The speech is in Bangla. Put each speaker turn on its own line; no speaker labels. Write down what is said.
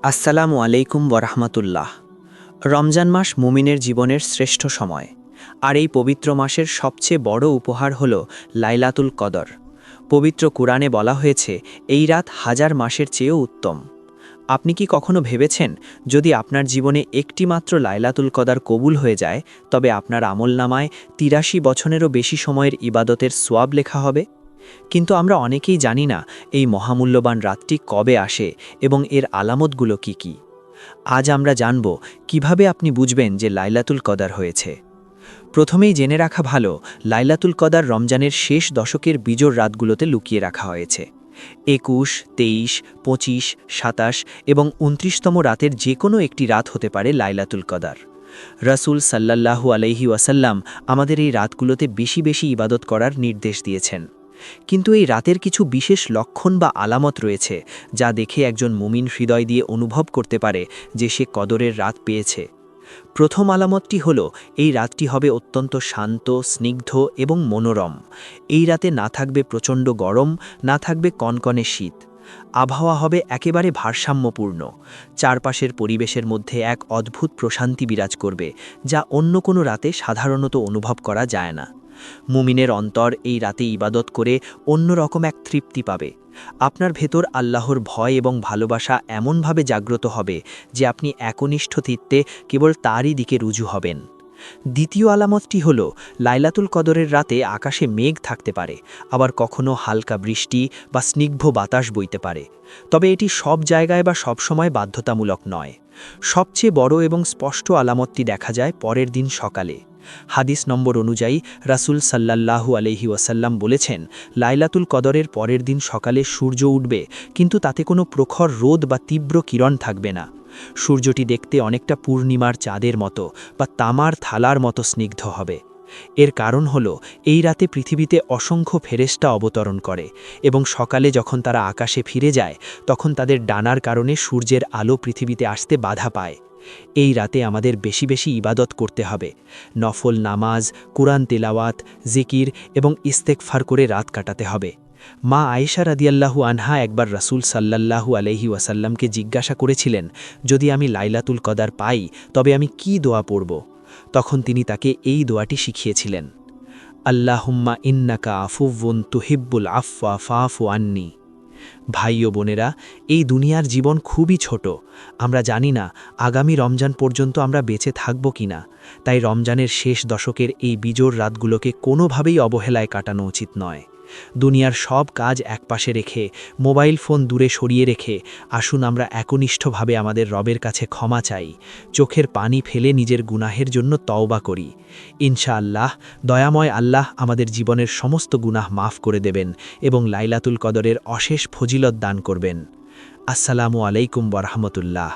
আসসালামু আলাইকুম ওয়ারাহমাতুল্লাহ। রমজান মাস মুমিনের জীবনের শ্রেষ্ঠ সময়, আর এই পবিত্র মাসের সবচেয়ে বড় উপহার হল লাইলাতুল কদর। পবিত্র কুরআনে বলা হয়েছে, এই রাত হাজার মাসের চেয়েও উত্তম। আপনি কি কখনো ভেবেছেন, যদি আপনার জীবনে একটি মাত্র লাইলাতুল কদর কবুল হয়ে যায়, তবে আপনার আমলনামায় ৮৩ বছরেরও বেশি সময়ের ইবাদতের সোয়াব লেখা হবে? কিন্তু আমরা অনেকেই জানি না এই মহামূল্যবান রাতটি কবে আসে এবং এর আলামতগুলো কি কি। আজ আমরা জানব কিভাবে আপনি বুঝবেন যে লাইলাতুল কদর হয়েছে। প্রথমেই জেনে রাখা ভালো, লাইলাতুল কদর রমজানের শেষ দশকের বিজোড় রাতগুলোতে লুকিয়ে রাখা হয়েছে। ২১, ২৩, ২৫, ২৭ এবং ২৯তম রাতের যে কোনো একটি রাত হতে পারে লাইলাতুল কদর। রাসূল সাল্লাল্লাহু আলাইহি ওয়াসাল্লাম আমাদের এই রাতগুলোতে বেশি বেশি ইবাদত করার নির্দেশ দিয়েছেন। কিন্তু এই রাতের কিছু বিশেষ লক্ষণ বা আলামত রয়েছে, যা দেখে একজন মুমিন হৃদয় দিয়ে অনুভব করতে পারে যে সে কদরের রাত পেয়েছে। প্রথম আলামতটি হল, এই রাতটি হবে অত্যন্ত শান্ত, স্নিগ্ধ এবং মনোরম। এই রাতে না থাকবে প্রচণ্ড গরম, না থাকবে কনকনে শীত। আবহাওয়া হবে একেবারে ভারসাম্যপূর্ণ। চারপাশের পরিবেশের মধ্যে এক অদ্ভুত প্রশান্তি বিরাজ করবে, যা অন্য কোনো রাতে সাধারণত অনুভব করা যায় না। মুমিনের অন্তর এই রাতে ইবাদত করে অন্যরকম এক তৃপ্তি পাবে। আপনার ভেতর আল্লাহর ভয় এবং ভালোবাসা এমনভাবে জাগ্রত হবে যে আপনি একনিষ্ঠ চিত্তে কেবল তারই দিকে রুজু হবেন। দ্বিতীয় আলামতটি হল, লাইলাতুল কদরের রাতে আকাশে মেঘ থাকতে পারে, আবার কখনো হালকা বৃষ্টি বা স্নিগ্ধ বাতাস বইতে পারে। তবে এটি সব জায়গায় বা সবসময় বাধ্যতামূলক নয়। সবচেয়ে বড় এবং স্পষ্ট আলামতটি দেখা যায় পরের দিন সকালে। হাদিস নম্বর অনুযায়ী রাসূল সাল্লাল্লাহু আলাইহি ওয়াসাল্লাম বলেছেন, লাইলাতুল কদরের পরের দিন সকালে সূর্য উঠবে, কিন্তু তাতে কোনো প্রখর রোদ বা তীব্র কিরণ থাকবে না। সূর্যটি দেখতে অনেকটা পূর্ণিমার চাঁদের মতো বা তামার থালার মতো স্নিগ্ধ হবে। এর কারণ হল, এই রাতে পৃথিবীতে অসংখ্য ফেরেশতা অবতরণ করে এবং সকালে যখন তারা আকাশে ফিরে যায়, তখন তাদের ডানার কারণে সূর্যের আলো পৃথিবীতে আসতে বাধা পায়। এই রাতে আমাদের বেশি বেশি ইবাদত করতে হবে। নফল নামাজ, কুরআন তেলাওয়াত, জিকির এবং ইস্তেগফার করে রাত কাটাতে হবে। মা আয়েশা রাদিয়াল্লাহু আনহা একবার রাসূল সাল্লাল্লাহু আলাইহি ওয়াসাল্লামকে জিজ্ঞাসা করেছিলেন, যদি আমি লাইলাতুল কদর পাই তবে আমি কি দোয়া পড়ব? তখন তিনি তাকে এই দোয়াটি শিখিয়েছিলেন, আল্লাহুম্মা ইন্নাকা আফুউন তুহিব্বুল আফওয়া ফাফু আন্নি। ভাই ও বোনেরা, এই দুনিয়ার জীবন খুবই ছোট। আমরা জানি না আগামী রমজান পর্যন্ত আমরা বেঁচে থাকব কিনা। তাই রমজানের শেষ দশকের এই বিজোড় রাতগুলোকে কোনোভাবেই অবহেলায় কাটানো উচিত নয়। দুনিয়ার সব কাজ একপাশে রেখে, মোবাইল ফোন দূরে সরিয়ে রেখে, আসুন আমরা একনিষ্ঠভাবে আমাদের রবের কাছে ক্ষমা চাই, চোখের পানি ফেলে নিজের গুনাহের জন্য তওবা করি। ইনশাআল্লাহ, দয়াময় আল্লাহ আমাদের জীবনের সমস্ত গুনাহ মাফ করে দেবেন এবং লাইলাতুল কদরের অশেষ ফজিলত দান করবেন। আসসালামু আলাইকুম ওয়া রাহমাতুল্লাহ।